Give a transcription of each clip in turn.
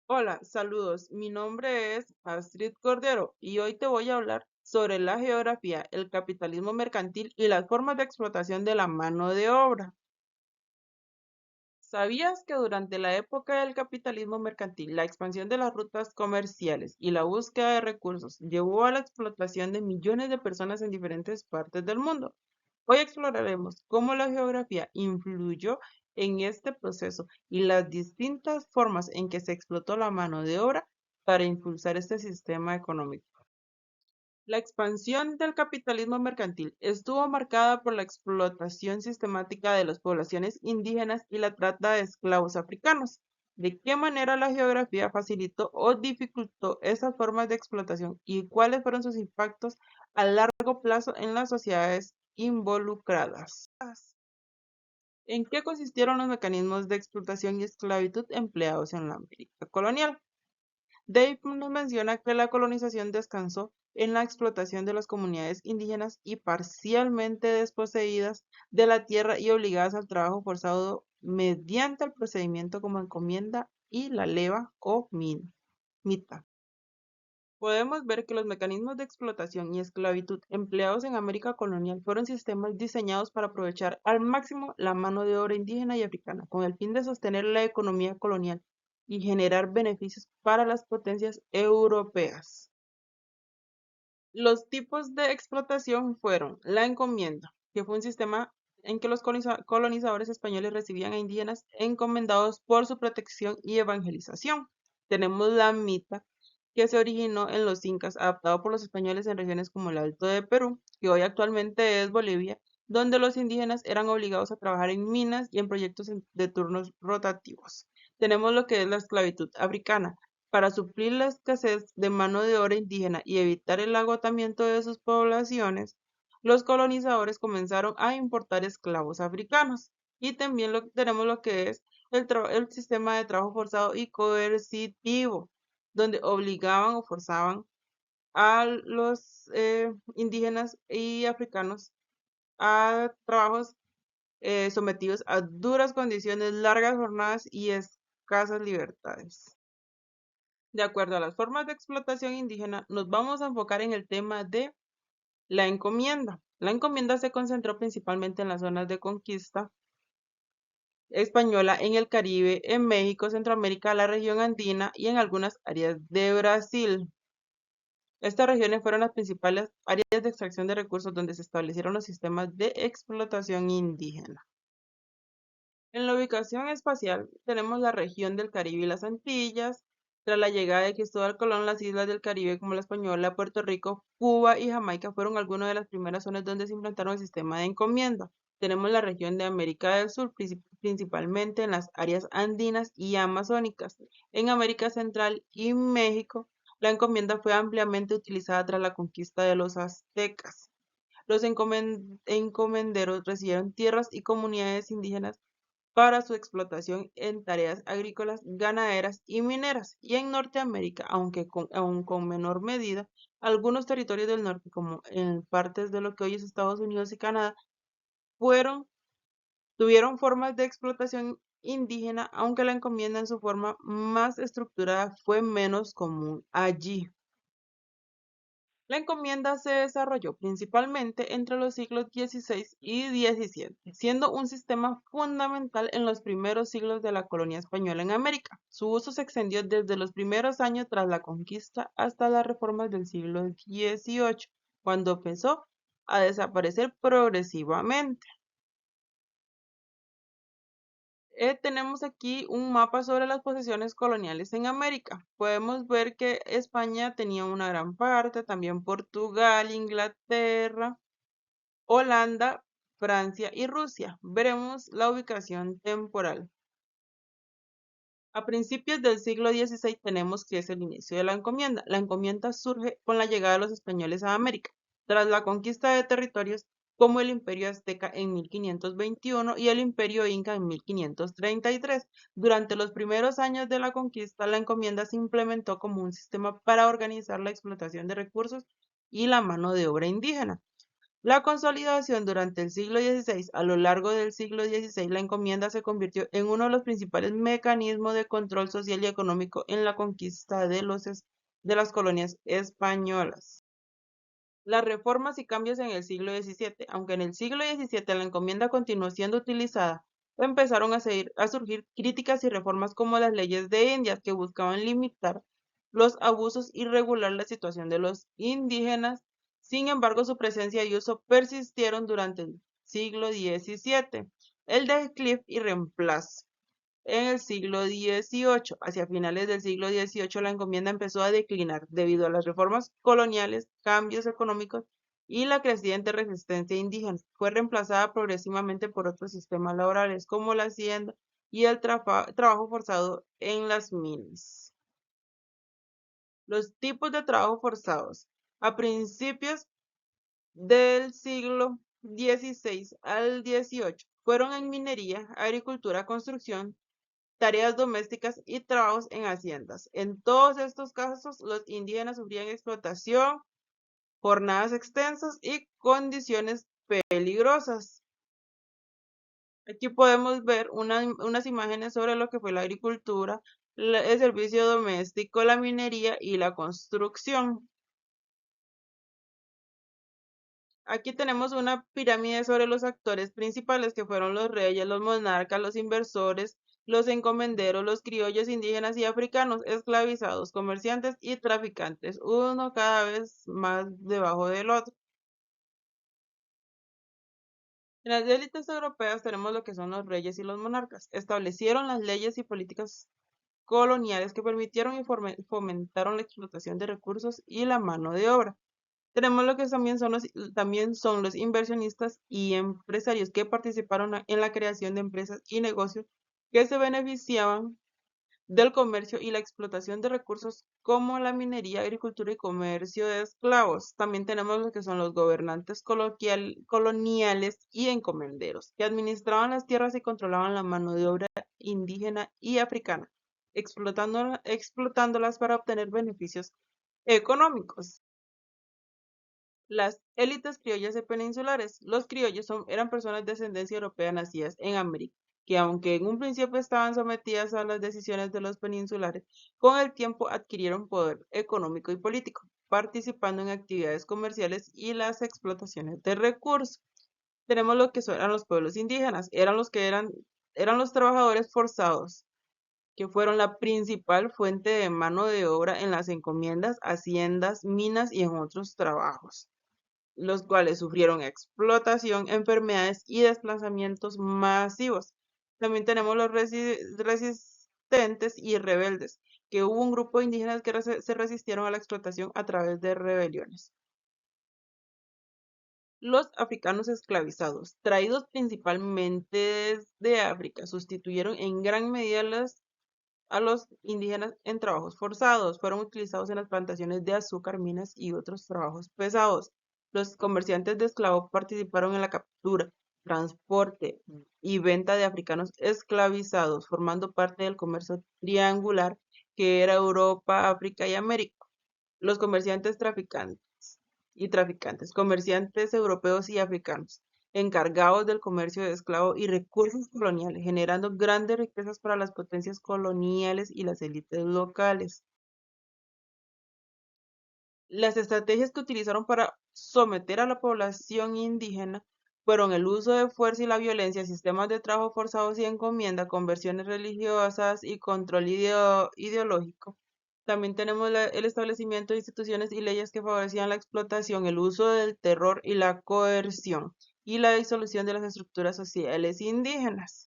Hola, saludos. Mi nombre es Astrid Cordero y hoy te voy a hablar sobre la geografía, el capitalismo mercantil y las formas de explotación de la mano de obra. ¿Sabías que durante la época del capitalismo mercantil, la expansión de las rutas comerciales y la búsqueda de recursos llevó a la explotación de millones de personas en diferentes partes del mundo? Hoy exploraremos cómo la geografía influyó en este proceso y las distintas formas en que se explotó la mano de obra para impulsar este sistema económico. La expansión del capitalismo mercantil estuvo marcada por la explotación sistemática de las poblaciones indígenas y la trata de esclavos africanos. ¿De qué manera la geografía facilitó o dificultó esas formas de explotación y cuáles fueron sus impactos a largo plazo en las sociedades involucradas? ¿En qué consistieron los mecanismos de explotación y esclavitud empleados en la América colonial? Dave nos menciona que la colonización descansó en la explotación de las comunidades indígenas y parcialmente desposeídas de la tierra y obligadas al trabajo forzado mediante el procedimiento como encomienda y la leva o mita. Podemos ver que los mecanismos de explotación y esclavitud empleados en América colonial fueron sistemas diseñados para aprovechar al máximo la mano de obra indígena y africana, con el fin de sostener la economía colonial y generar beneficios para las potencias europeas. Los tipos de explotación fueron la encomienda, que fue un sistema en que los colonizadores españoles recibían a indígenas encomendados por su protección y evangelización. Tenemos la mita, que se originó en los incas, adaptado por los españoles en regiones como el Alto de Perú, que hoy actualmente es Bolivia, donde los indígenas eran obligados a trabajar en minas y en proyectos de turnos rotativos. Tenemos lo que es la esclavitud africana, para suplir la escasez de mano de obra indígena y evitar el agotamiento de sus poblaciones, los colonizadores comenzaron a importar esclavos africanos. Y también tenemos lo que es el sistema de trabajo forzado y coercitivo, donde obligaban o forzaban a los indígenas y africanos a trabajos sometidos a duras condiciones, largas jornadas y escasas libertades. De acuerdo a las formas de explotación indígena, nos vamos a enfocar en el tema de la encomienda. La encomienda se concentró principalmente en las zonas de conquista española en el Caribe, en México, Centroamérica, la región andina y en algunas áreas de Brasil. Estas regiones fueron las principales áreas de extracción de recursos donde se establecieron los sistemas de explotación indígena. En la ubicación espacial tenemos la región del Caribe y las Antillas. Tras la llegada de Cristóbal Colón, las islas del Caribe como la Española, Puerto Rico, Cuba y Jamaica fueron algunas de las primeras zonas donde se implantaron el sistema de encomienda. Tenemos la región de América del Sur, principalmente en las áreas andinas y amazónicas. En América Central y México, la encomienda fue ampliamente utilizada tras la conquista de los aztecas. Los encomenderos recibieron tierras y comunidades indígenas para su explotación en tareas agrícolas, ganaderas y mineras, y en Norteamérica, aun con menor medida, algunos territorios del norte, como en partes de lo que hoy es Estados Unidos y Canadá, fueron, tuvieron formas de explotación indígena, aunque la encomienda en su forma más estructurada fue menos común allí. La encomienda se desarrolló principalmente entre los siglos XVI y XVII, siendo un sistema fundamental en los primeros siglos de la colonia española en América. Su uso se extendió desde los primeros años tras la conquista hasta las reformas del siglo XVIII, cuando empezó a desaparecer progresivamente. Tenemos aquí un mapa sobre las posesiones coloniales en América. Podemos ver que España tenía una gran parte, también Portugal, Inglaterra, Holanda, Francia y Rusia. Veremos la ubicación temporal. A principios del siglo XVI tenemos que es el inicio de la encomienda. La encomienda surge con la llegada de los españoles a América, tras la conquista de territorios como el Imperio Azteca en 1521 y el Imperio Inca en 1533. Durante los primeros años de la conquista, la encomienda se implementó como un sistema para organizar la explotación de recursos y la mano de obra indígena. La consolidación durante el siglo XVI. A lo largo del siglo XVI, la encomienda se convirtió en uno de los principales mecanismos de control social y económico en la conquista de las colonias españolas. Las reformas y cambios en el siglo XVII. Aunque en el siglo XVII la encomienda continuó siendo utilizada, empezaron a surgir críticas y reformas como las leyes de Indias, que buscaban limitar los abusos y regular la situación de los indígenas. Sin embargo, su presencia y uso persistieron durante el siglo XVII. El declive y reemplazo. En el siglo XVIII, hacia finales del siglo XVIII, la encomienda empezó a declinar debido a las reformas coloniales, cambios económicos y la creciente resistencia indígena. Fue reemplazada progresivamente por otros sistemas laborales como la hacienda y el trabajo forzado en las minas. Los tipos de trabajo forzados. A principios del siglo XVI al XVIII fueron en minería, agricultura, construcción, tareas domésticas y trabajos en haciendas. En todos estos casos, los indígenas sufrían explotación, jornadas extensas y condiciones peligrosas. Aquí podemos ver unas imágenes sobre lo que fue la agricultura, el servicio doméstico, la minería y la construcción. Aquí tenemos una pirámide sobre los actores principales que fueron los reyes, los monarcas, los inversores, los encomenderos, los criollos indígenas y africanos, esclavizados, comerciantes y traficantes, uno cada vez más debajo del otro. En las élites europeas tenemos lo que son los reyes y los monarcas. Establecieron las leyes y políticas coloniales que permitieron y fomentaron la explotación de recursos y la mano de obra. Tenemos lo que también son los inversionistas y empresarios que participaron en la creación de empresas y negocios que se beneficiaban del comercio y la explotación de recursos como la minería, agricultura y comercio de esclavos. También tenemos lo que son los gobernantes coloniales y encomenderos, que administraban las tierras y controlaban la mano de obra indígena y africana, explotándolas para obtener beneficios económicos. Las élites criollas y peninsulares. Los criollos eran personas de ascendencia europea nacidas en América, que aunque en un principio estaban sometidas a las decisiones de los peninsulares, con el tiempo adquirieron poder económico y político, participando en actividades comerciales y las explotaciones de recursos. Tenemos lo que eran los pueblos indígenas, eran los trabajadores forzados, que fueron la principal fuente de mano de obra en las encomiendas, haciendas, minas y en otros trabajos, los cuales sufrieron explotación, enfermedades y desplazamientos masivos. También tenemos los resistentes y rebeldes, que hubo un grupo de indígenas que se resistieron a la explotación a través de rebeliones. Los africanos esclavizados, traídos principalmente desde África, sustituyeron en gran medida a los indígenas en trabajos forzados. Fueron utilizados en las plantaciones de azúcar, minas y otros trabajos pesados. Los comerciantes de esclavos participaron en la captura, transporte y venta de africanos esclavizados, formando parte del comercio triangular que era Europa, África y América. Los comerciantes, comerciantes europeos y africanos, encargados del comercio de esclavos y recursos coloniales, generando grandes riquezas para las potencias coloniales y las élites locales. Las estrategias que utilizaron para someter a la población indígena fueron el uso de fuerza y la violencia, sistemas de trabajo forzados y encomienda, conversiones religiosas y control ideológico. También tenemos el establecimiento de instituciones y leyes que favorecían la explotación, el uso del terror y la coerción, y la disolución de las estructuras sociales indígenas.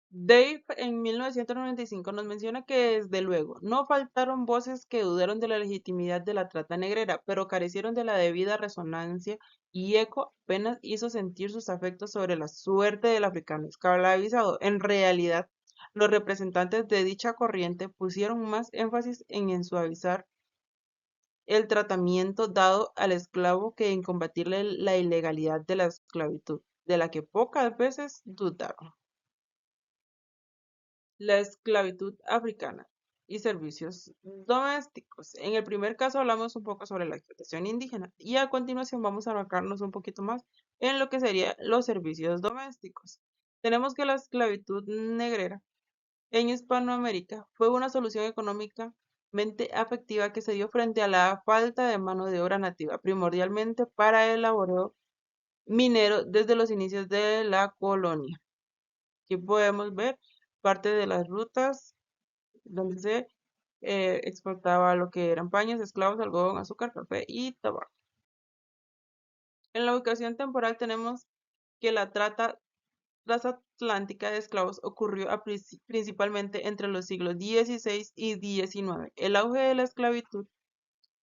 Dave en 1995 nos menciona que desde luego no faltaron voces que dudaron de la legitimidad de la trata negrera, pero carecieron de la debida resonancia y eco apenas hizo sentir sus afectos sobre la suerte del africano esclavizado. En realidad, los representantes de dicha corriente pusieron más énfasis en suavizar el tratamiento dado al esclavo que en combatir la ilegalidad de la esclavitud, de la que pocas veces dudaron. La esclavitud africana. y servicios domésticos. En el primer caso hablamos un poco sobre la explotación indígena y a continuación vamos a abarcarnos un poquito más en lo que serían los servicios domésticos. Tenemos que la esclavitud negrera en Hispanoamérica fue una solución económicamente efectiva que se dio frente a la falta de mano de obra nativa, primordialmente para el laboreo minero desde los inicios de la colonia. Aquí podemos ver parte de las rutas donde se exportaba lo que eran paños, esclavos, algodón, azúcar, café y tabaco. En la ubicación temporal tenemos que la trata transatlántica de esclavos ocurrió principalmente entre los siglos XVI y XIX. El auge de la esclavitud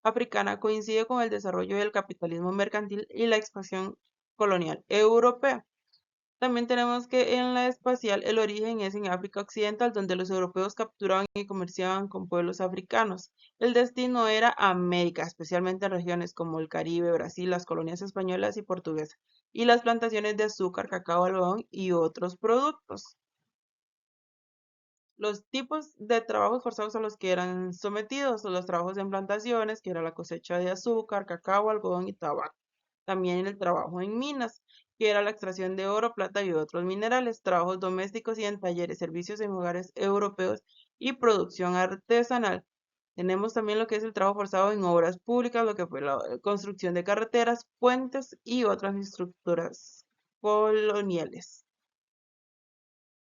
africana coincide con el desarrollo del capitalismo mercantil y la expansión colonial europea. También tenemos que en la espacial el origen es en África Occidental, donde los europeos capturaban y comerciaban con pueblos africanos. El destino era América, especialmente en regiones como el Caribe, Brasil, las colonias españolas y portuguesas, y las plantaciones de azúcar, cacao, algodón y otros productos. Los tipos de trabajos forzados a los que eran sometidos son los trabajos en plantaciones, que era la cosecha de azúcar, cacao, algodón y tabaco. También el trabajo en minas, que era la extracción de oro, plata y otros minerales, trabajos domésticos y en talleres, servicios en hogares europeos y producción artesanal. Tenemos también lo que es el trabajo forzado en obras públicas, lo que fue la construcción de carreteras, puentes y otras estructuras coloniales.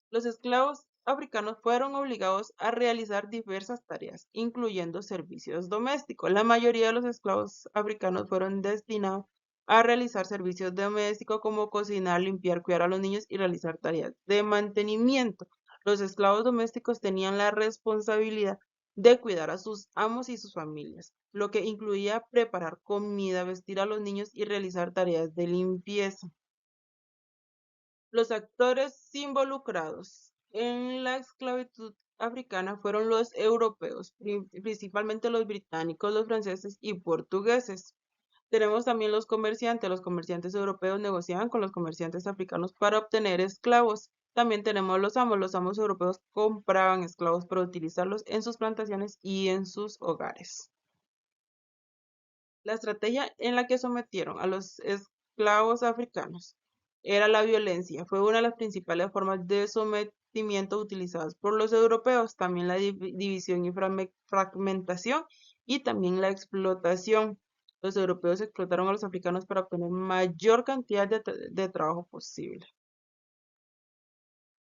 Los esclavos africanos fueron obligados a realizar diversas tareas, incluyendo servicios domésticos. La mayoría de los esclavos africanos fueron destinados a realizar servicios domésticos como cocinar, limpiar, cuidar a los niños y realizar tareas de mantenimiento. Los esclavos domésticos tenían la responsabilidad de cuidar a sus amos y sus familias, lo que incluía preparar comida, vestir a los niños y realizar tareas de limpieza. Los actores involucrados en la esclavitud africana fueron los europeos, principalmente los británicos, los franceses y portugueses. Tenemos también los comerciantes. Los comerciantes europeos negociaban con los comerciantes africanos para obtener esclavos. También tenemos los amos. Los amos europeos compraban esclavos para utilizarlos en sus plantaciones y en sus hogares. La estrategia en la que sometieron a los esclavos africanos era la violencia. Fue una de las principales formas de sometimiento utilizadas por los europeos. También la división y fragmentación y también la explotación. Los europeos explotaron a los africanos para obtener mayor cantidad de trabajo posible.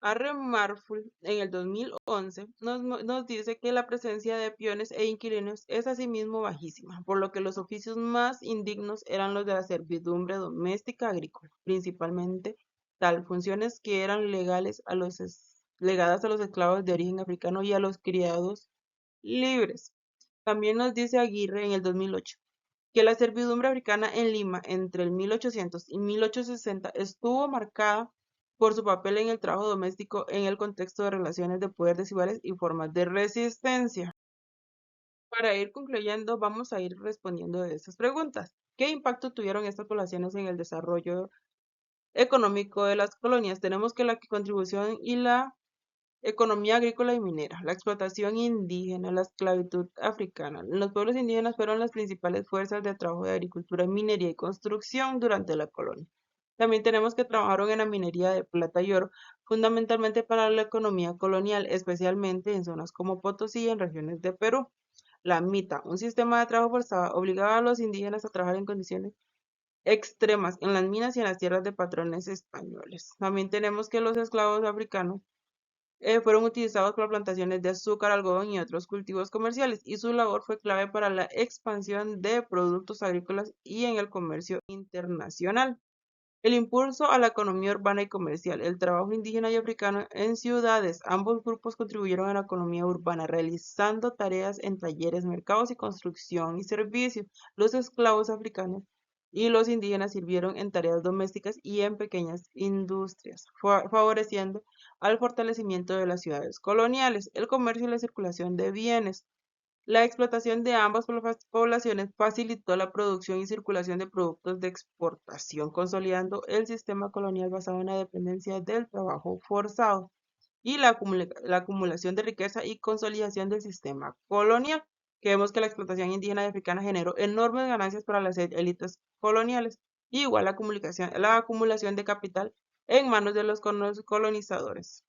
Arre Marful en el 2011 nos dice que la presencia de peones e inquilinos es asimismo bajísima, por lo que los oficios más indignos eran los de la servidumbre doméstica agrícola, principalmente tal funciones que eran legadas a los esclavos de origen africano y a los criados libres. También nos dice Aguirre en el 2008 que la servidumbre africana en Lima entre el 1800 y 1860 estuvo marcada por su papel en el trabajo doméstico en el contexto de relaciones de poder desiguales y formas de resistencia. Para ir concluyendo, vamos a ir respondiendo de estas preguntas. ¿Qué impacto tuvieron estas poblaciones en el desarrollo económico de las colonias? Tenemos que la contribución y la economía agrícola y minera, la explotación indígena, la esclavitud africana. Los pueblos indígenas fueron las principales fuerzas de trabajo de agricultura, minería y construcción durante la colonia. También tenemos que trabajaron en la minería de plata y oro, fundamentalmente para la economía colonial, especialmente en zonas como Potosí y en regiones de Perú. La mita, un sistema de trabajo forzado, obligaba a los indígenas a trabajar en condiciones extremas en las minas y en las tierras de patrones españoles. También tenemos que los esclavos africanos fueron utilizados para plantaciones de azúcar, algodón y otros cultivos comerciales, y su labor fue clave para la expansión de productos agrícolas y en el comercio internacional. El impulso a la economía urbana y comercial, el trabajo indígena y africano en ciudades, ambos grupos contribuyeron a la economía urbana, realizando tareas en talleres, mercados y construcción y servicios. Los esclavos africanos y los indígenas sirvieron en tareas domésticas y en pequeñas industrias, favoreciendo al fortalecimiento de las ciudades coloniales, el comercio y la circulación de bienes. La explotación de ambas poblaciones facilitó la producción y circulación de productos de exportación, consolidando el sistema colonial basado en la dependencia del trabajo forzado. y la acumulación de riqueza y consolidación del sistema colonial, que vemos que la explotación indígena y africana generó enormes ganancias para las élites coloniales, y igual la acumulación de capital en manos de los colonizadores.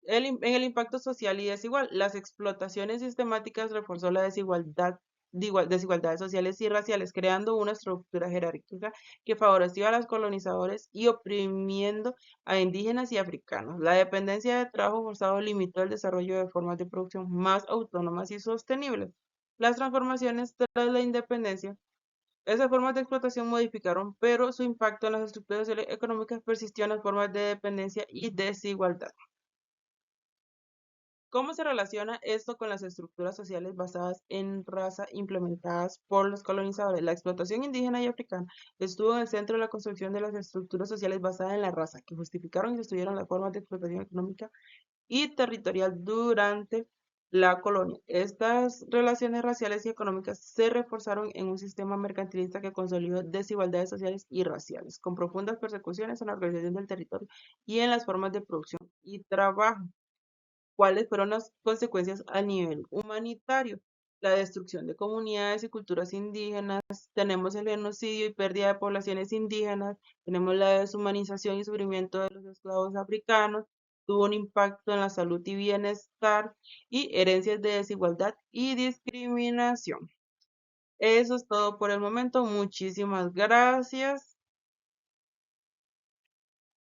En el impacto social y desigual, las explotaciones sistemáticas reforzó la desigualdades sociales y raciales, creando una estructura jerárquica que favoreció a los colonizadores y oprimiendo a indígenas y africanos. La dependencia de trabajo forzado limitó el desarrollo de formas de producción más autónomas y sostenibles. Las transformaciones tras la independencia, esas formas de explotación modificaron, pero su impacto en las estructuras sociales y económicas persistió en las formas de dependencia y desigualdad. ¿Cómo se relaciona esto con las estructuras sociales basadas en raza implementadas por los colonizadores? La explotación indígena y africana estuvo en el centro de la construcción de las estructuras sociales basadas en la raza, que justificaron y sostuvieron las formas de explotación económica y territorial durante la colonia. Estas relaciones raciales y económicas se reforzaron en un sistema mercantilista que consolidó desigualdades sociales y raciales, con profundas persecuciones en la organización del territorio y en las formas de producción y trabajo. ¿Cuáles fueron las consecuencias a nivel humanitario? La destrucción de comunidades y culturas indígenas, tenemos el genocidio y pérdida de poblaciones indígenas, tenemos la deshumanización y sufrimiento de los esclavos africanos, tuvo un impacto en la salud y bienestar y herencias de desigualdad y discriminación. Eso es todo por el momento. Muchísimas gracias.